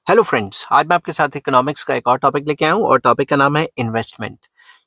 Hello friends, आज मैं आपके साथ इकोनॉमिक्स का एक और टॉपिक लेके आया हूँ और टॉपिक का नाम है इन्वेस्टमेंट।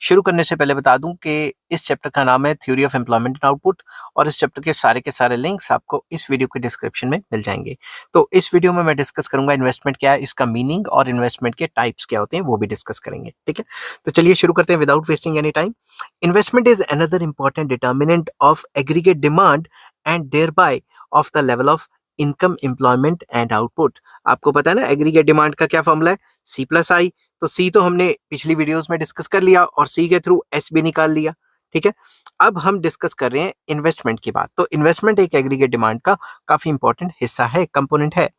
शुरू करने से पहले बता दूं कि इस चैप्टर का नाम है theory of employment and output और इस चैप्टर के सारे लिंक्स आपको इस वीडियो के डिस्क्रिप्शन में मिल जाएंगे। तो इस वीडियो में मैं डिस्कस करूंगा इन्वेस्टमेंट क्या है, इसका मीनिंग और इन्वेस्टमेंट के टाइप्स क्या होते हैं वो भी डिस्कस करेंगे। ठीक है, तो चलिए शुरू करते हैं without wasting any time. Investment is another important determinant of aggregate demand and thereby of the level of income, employment and output. आपको पता है ना एग्रीगेट डिमांड का क्या फॉर्मूला है, सी प्लस आई। तो सी तो हमने पिछली वीडियोस में डिस्कस कर लिया और सी के थ्रू एस भी निकाल लिया। ठीक है, अब हम डिस्कस कर रहे हैं इन्वेस्टमेंट की बात। तो इन्वेस्टमेंट एक एग्रीगेट डिमांड का काफी इंपॉर्टेंट हिस्सा है, कंपोनेंट है।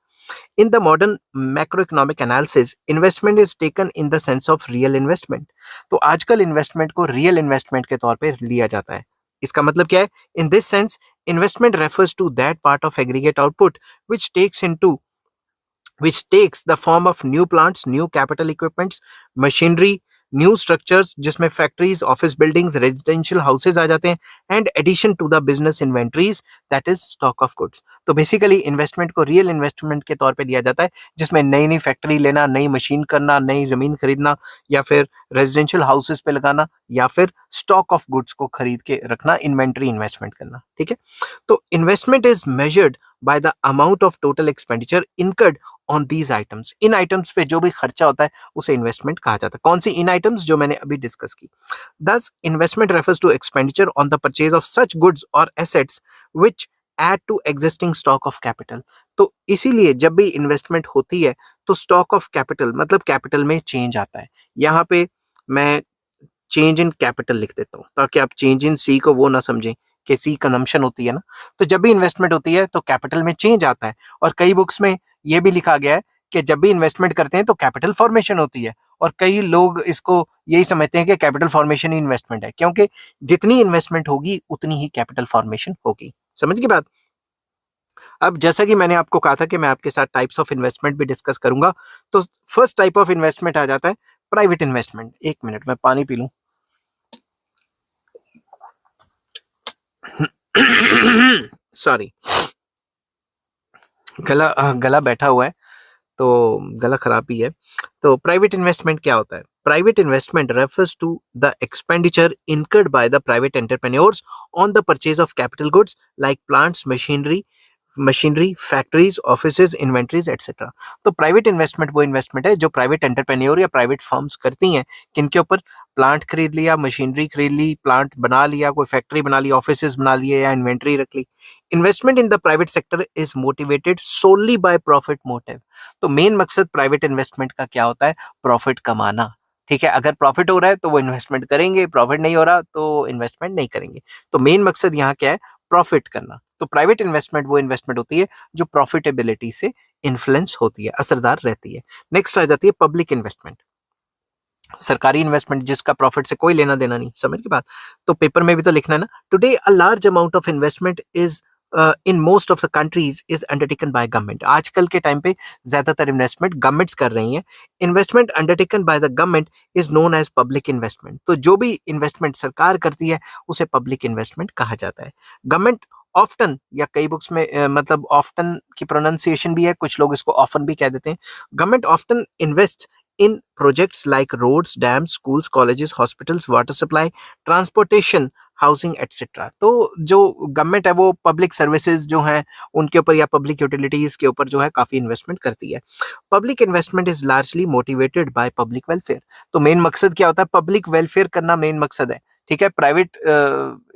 In the modern macro economic analysis investment is taken in the sense of real investment. तो आजकल इन्वेस्टमेंट को रियल इन्वेस्टमेंट के तौर पर लिया जाता है। इसका मतलब क्या है? In this sense investment refers to that part of aggregate output which takes into which takes the form of new plants, new capital equipments, machinery, new structures जिसमें factories, office buildings, residential houses आ जाते हैं and addition to the business inventories that is stock of goods. तो basically investment को real investment के तौर पे लिया जाता है जिसमें नई नई फैक्ट्री लेना, नई मशीन करना, नई जमीन खरीदना या फिर रेजिडेंशियल हाउसेज पे लगाना या फिर स्टॉक ऑफ गुड्स को खरीद के रखना, इन्वेंट्री इन्वेस्टमेंट करना। ठीक है, तो investment is measured by the amount of total expenditure incurred on these items. In items पे जो भी खर्चा होता है उसे इन्वेस्टमेंट कहा जाता है। कौन सी इन आइटम्स? जो मैंने अभी डिस्कस की। Thus, investment refers to expenditure on the purchase of such goods or assets which add to existing stock of capital। तो इसीलिए जब भी इन्वेस्टमेंट होती है तो स्टॉक ऑफ कैपिटल मतलब कैपिटल में चेंज आता है। यहाँ पे मैं चेंज इन कैपिटल लिख देता हूँ ताकि आप चेंज इन सी को वो ना समझें कि सी कंजम्पशन होती है ना। तो जब भी इन्वेस्टमेंट होती है तो कैपिटल में चेंज आता है और कई बुक्स में ये भी लिखा गया है कि जब भी इन्वेस्टमेंट करते हैं तो कैपिटल फॉर्मेशन होती है। और कई लोग इसको यही समझते हैं कि कैपिटल फॉर्मेशन ही इन्वेस्टमेंट है, क्योंकि जितनी इन्वेस्टमेंट होगी उतनी ही कैपिटल फॉर्मेशन होगी। समझ की बात? अब जैसा कि मैंने आपको कहा था कि मैं आपके साथ टाइप्स ऑफ इन्वेस्टमेंट भी डिस्कस करूंगा, तो फर्स्ट टाइप ऑफ इन्वेस्टमेंट आ जाता है प्राइवेट इन्वेस्टमेंट। एक मिनट में पानी पी लूं। सॉरी, गला बैठा हुआ है तो गला खराब ही है। तो प्राइवेट इन्वेस्टमेंट क्या होता है? Private investment refers to the expenditure incurred by the private entrepreneurs on the purchase of capital goods like plants, machinery, factories, offices, inventories etcetera. तो प्राइवेट इन्वेस्टमेंट वो इन्वेस्टमेंट है जो प्राइवेट एंटरप्रेन्योर या private firms करती हैं। किनके ऊपर? Plant खरीद लिया, मशीनरी खरीद ली, प्लांट बना लिया, कोई फैक्ट्री बना ली, ऑफिसेज बना लिए या इन्वेंट्री रख ली। Investment in the private sector is motivated solely by profit motive. तो मेन मकसद प्राइवेट इन्वेस्टमेंट का क्या होता है? प्रॉफिट कमाना। ठीक है, अगर प्रॉफिट हो रहा है तो वो इन्वेस्टमेंट करेंगे, प्रॉफिट नहीं हो रहा तो इन्वेस्टमेंट नहीं करेंगे। तो मेन मकसद यहाँ क्या है? प्रॉफिट करना। तो प्राइवेट इन्वेस्टमेंट वो इन्वेस्टमेंट होती है जो प्रॉफिटेबिलिटी से इन्फ्लुएंस होती है, असरदार रहती है। नेक्स्ट आ जाती है पब्लिक इन्वेस्टमेंट, सरकारी इन्वेस्टमेंट जिसका प्रॉफिट से कोई लेना देना नहीं। समझ की बात? तो पेपर में भी तो लिखना है ना। Today a large amount of investment is in most of the countries is undertaken by government. आजकल के टाइम पे ज्यादातर इन्वेस्टमेंट गवर्नमेंट्स कर रही हैं। Investment undertaken by the government is known as public investment. तो जो भी इन्वेस्टमेंट सरकार करती है उसे पब्लिक इन्वेस्टमेंट कहा जाता है। गवर्नमेंट ऑफ्टन या कई बुक्स में मतलब ऑफ्टन की प्रोनाउंसिएशन भी है, कुछ लोग इसको ऑफन भी कह देते हैं। Government often invest in projects like roads, dams, schools, colleges, hospitals, water supply, transportation, housing, etc। तो जो गवर्नमेंट है वो पब्लिक सर्विसेज जो हैं उनके ऊपर या पब्लिक यूटिलिटीज के ऊपर जो है काफी इन्वेस्टमेंट करती है। Public investment is largely motivated by public welfare. तो मेन मकसद क्या होता है? पब्लिक वेलफेयर करना मेन मकसद है। ठीक है, प्राइवेट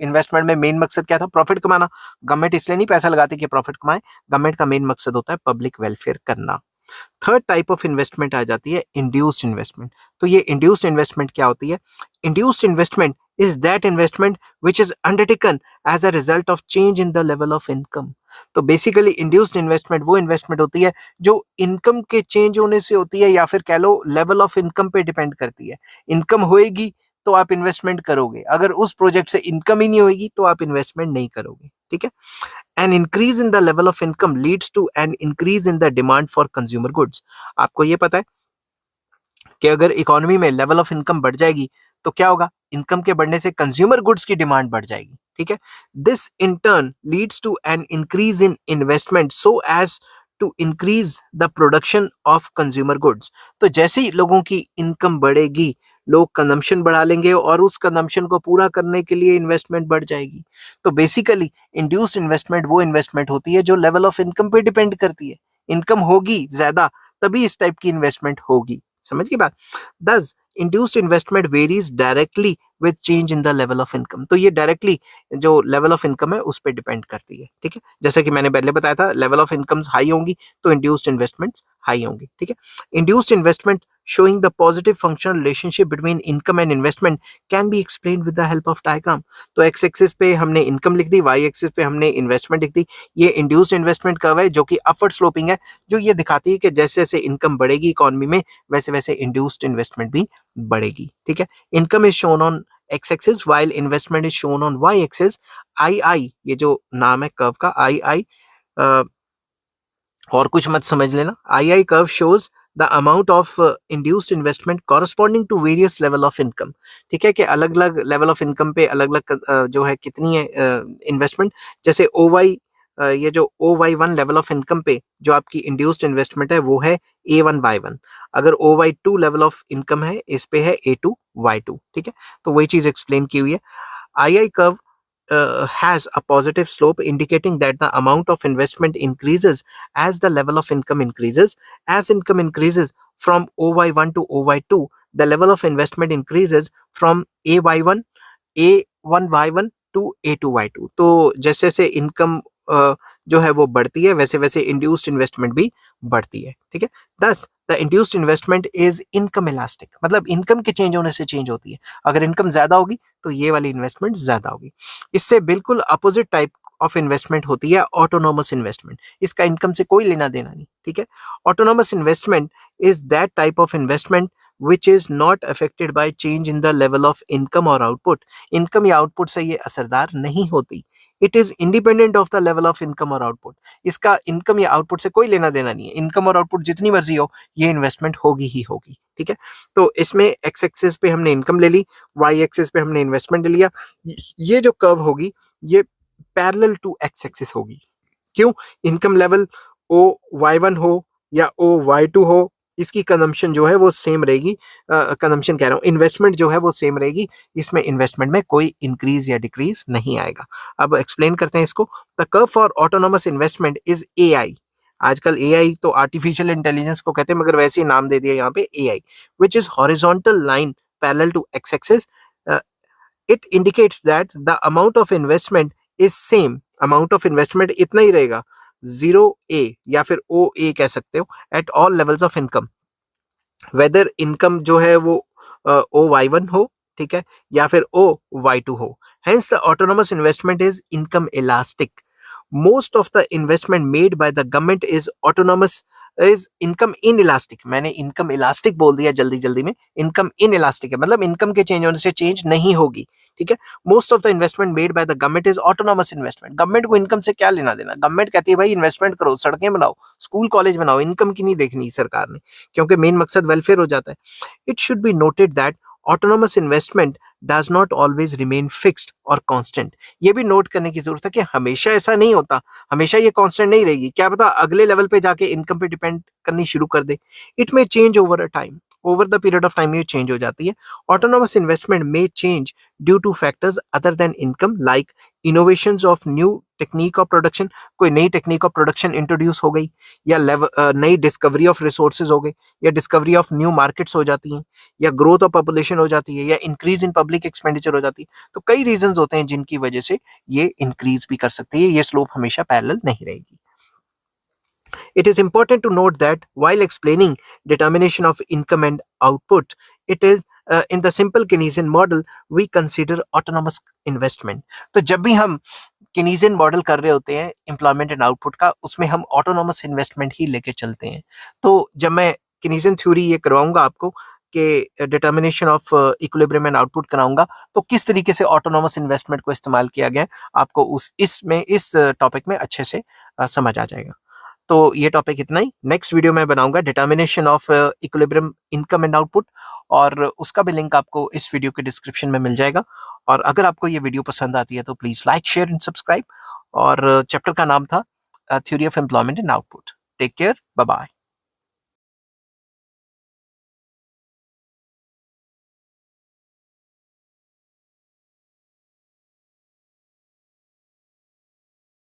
इन्वेस्टमेंट में मेन मकसद क्या था? प्रॉफिट कमाना। गवर्नमेंट इसलिए नहीं पैसा लगाती कि प्रॉफिट कमाए, गवर्नमेंट का मेन मकसद होता है पब्लिक वेलफेयर करना। थर्ड टाइप ऑफ इन्वेस्टमेंट आ जाती है इंड्यूस्ड इन्वेस्टमेंट। तो ये इंड्यूस्ड इन्वेस्टमेंट क्या होती है? Induced investment is that investment which is undertaken as a result of change in the level of income. तो बेसिकली इंड्यूस्ड इन्वेस्टमेंट वो इन्वेस्टमेंट होती है जो इनकम के चेंज होने से होती है या फिर कह लो लेवल ऑफ इनकम पे डिपेंड करती है। इनकम होएगी तो आप इन्वेस्टमेंट करोगे, अगर उस प्रोजेक्ट से इनकम ही नहीं होगी तो आप इन्वेस्टमेंट नहीं करोगे। ठीक है, an increase in the level of income leads to an increase in the demand for consumer goods। आपको ये पता है कि अगर इकोनॉमी में लेवल ऑफ इनकम बढ़ जाएगी तो क्या होगा? इनकम के बढ़ने से कंज्यूमर गुड्स की डिमांड बढ़ जाएगी। ठीक है, this in turn leads to an increase in investment so as to increase the production of consumer goods. तो जैसे ही लोगों की इनकम बढ़ेगी, लोग कंजम्पशन बढ़ा लेंगे और उस कंजम्पशन को पूरा करने के लिए इन्वेस्टमेंट बढ़ जाएगी। तो बेसिकली इंड्यूस्ड इन्वेस्टमेंट वो इन्वेस्टमेंट होती है जो लेवल ऑफ इनकम पे डिपेंड करती है। इनकम होगी ज्यादा तभी इस टाइप की इन्वेस्टमेंट होगी। समझ की बात? दस induced investment varies directly with change in the level of income. तो ये डायरेक्टली जो लेवल ऑफ इनकम है उस पर डिपेंड करती है। ठीक है, जैसे कि मैंने पहले बताया था, लेवल ऑफ इनकम्स हाई होंगी तो इंड्यूस्ड इन्वेस्टमेंट्स हाई होंगी। ठीक है, induced investment showing the positive functional relationship between income and investment can be explained with the help of diagram। तो x एक्सिस पे हमने इनकम लिख दी, y एक्सिस पे हमने इन्वेस्टमेंट लिख दी। ये इंड्यूस्ड इन्वेस्टमेंट कर्व है जो कि अपवर्ड स्लोपिंग है, जो ये दिखाती है कि जैसे जैसे इनकम बढ़ेगी इकोनॉमी में वैसे वैसे इंड्यूस्ड इन्वेस्टमेंट भी बढ़ेगी। ठीक है, income is shown on x axis while investment is shown on y axis. आई ये जो नाम है कर्व का, आई और कुछ मत समझ लेना। I curve shows the amount of induced investment corresponding to various level of income. ठीक है, कि अलग अलग लेवल ऑफ इनकम पे अलग अलग जो है कितनी है इन्वेस्टमेंट। जैसे ओ वाई, ये जो O Y one level of income पे जो आपकी इंड्यूस्ड इन्वेस्टमेंट है वो है A1Y1। अगर O Y two level of income है इस पे है A2Y2। ठीक है, तो वही चीज एक्सप्लेन की हुई है। आई curve has a positive slope indicating that the amount of investment increases as the level of income increases। As income increases from OY1 to OY2, the level of investment increases from A1Y1 to A2Y2। तो जैसे जैसे income जो है वो बढ़ती है वैसे वैसे इंड्यूस्ड इन्वेस्टमेंट भी बढ़ती है। ठीक है, दस the induced investment is income elastic. मतलब इनकम के चेंज होने से चेंज होती है। अगर इनकम ज्यादा होगी तो ये वाली इन्वेस्टमेंट ज्यादा होगी। इससे बिल्कुल अपोजिट टाइप ऑफ इन्वेस्टमेंट होती है ऑटोनोमस इन्वेस्टमेंट। इसका इनकम से कोई लेना देना नहीं। ठीक है, autonomous investment is that type of investment which is not affected by change in the level of income or output। Income या आउटपुट से ये असरदार नहीं होती। It is independent of the level of income और आउटपुट। इसका income या output से कोई लेना देना नहीं है। इनकम और आउटपुट जितनी मर्जी हो ये इन्वेस्टमेंट होगी ही होगी। ठीक है, तो इसमें एक्स एक्सिस पे हमने इनकम ले ली, वाई एक्सिस पे हमने इन्वेस्टमेंट ले लिया। ये जो कर्व होगी ये पैरेलल टू एक्स एक्सिस होगी। क्यों? इनकम लेवल O1Y1 हो या O1Y2 हो, इसकी कंजम्पशन जो है वो सेम रहेगी। कंजम्पशन कह रहा हूँ, इन्वेस्टमेंट जो है वो सेम रहेगी। इसमें इन्वेस्टमेंट में कोई इंक्रीज या डिक्रीज नहीं आएगा। अब एक्सप्लेन करते हैं इसको। The curve for autonomous investment is AI। आजकल AI तो आर्टिफिशियल इंटेलिजेंस को कहते हैं मगर वैसे ही नाम दे दिया यहाँ पे AI, which is horizontal line parallel to X axis. It indicates that the amount of investment is same. Amount of investment इतना ही रहेगा, 0A या फिर OA कह सकते हो, at all levels of income. Whether income जो है वो O1Y1 हो, ठीक है, या फिर O1Y2 हो। Hence the autonomous investment is income elastic. Most of the investment made by the government is autonomous is income in elastic. मैंने इनकम इलास्टिक बोल दिया जल्दी जल्दी में। इनकम इन इलास्टिक है मतलब इनकम के चेंज होने से चेंज नहीं होगी। ठीक है, most of the investment made by the government is autonomous investment. Government को इनकम से क्या लेना देना। गवर्नमेंट कहती है भाई इन्वेस्टमेंट करो, सड़कें बनाओ, स्कूल कॉलेज बनाओ, इनकम की नहीं देखनी सरकार ने, क्योंकि मेन मकसद वेलफेयर हो जाता है। It should be noted that autonomous investment does not always remain fixed और कांस्टेंट। ये भी नोट करने की जरूरत है कि हमेशा ऐसा नहीं होता, हमेशा ये कांस्टेंट नहीं रहेगी। क्या पता अगले लेवल पे जाके इनकम पे डिपेंड करनी शुरू कर दे। It may change over a time. Over the period of time ये चेंज हो जाती है। Autonomous investment may change due to factors other than income like innovations of new technique of production. कोई नई टेक्निक ऑफ प्रोडक्शन इंट्रोड्यूस हो गई, या नई डिस्कवरी ऑफ रिसोर्सेज हो गई, या डिस्कवरी ऑफ न्यू मार्केट्स हो जाती हैं, या ग्रोथ ऑफ पॉपुलेशन हो जाती है, या इंक्रीज इन पब्लिक एक्सपेंडिचर हो जाती है। तो कई रीजंस होते हैं जिनकी वजह से ये इंक्रीज भी कर सकती है। ये स्लोप हमेशा पैरेलल नहीं रहेगी। It is important to note that while explaining determination of income and output, it is in the simple Keynesian model we consider autonomous investment। तो जब भी हम Keynesian मॉडल कर रहे होते हैं एम्प्लॉयमेंट एंड आउटपुट का, उसमें हम ऑटोनोमस इन्वेस्टमेंट ही लेके चलते हैं। तो जब मैं Keynesian थ्योरी ये करवाऊंगा आपको कि determination of equilibrium and output कराऊंगा, तो किस तरीके से ऑटोनोमस इन्वेस्टमेंट को इस्तेमाल किया गया आपको इस टॉपिक में अच्छे से समझ आ जाएगा। तो ये टॉपिक इतना ही। नेक्स्ट वीडियो में बनाऊंगा determination of equilibrium income and output, और उसका भी लिंक आपको इस वीडियो के डिस्क्रिप्शन में मिल जाएगा। और अगर आपको ये वीडियो पसंद आती है तो please like share and subscribe. और चैप्टर का नाम था theory of employment and output. Take care, bye bye.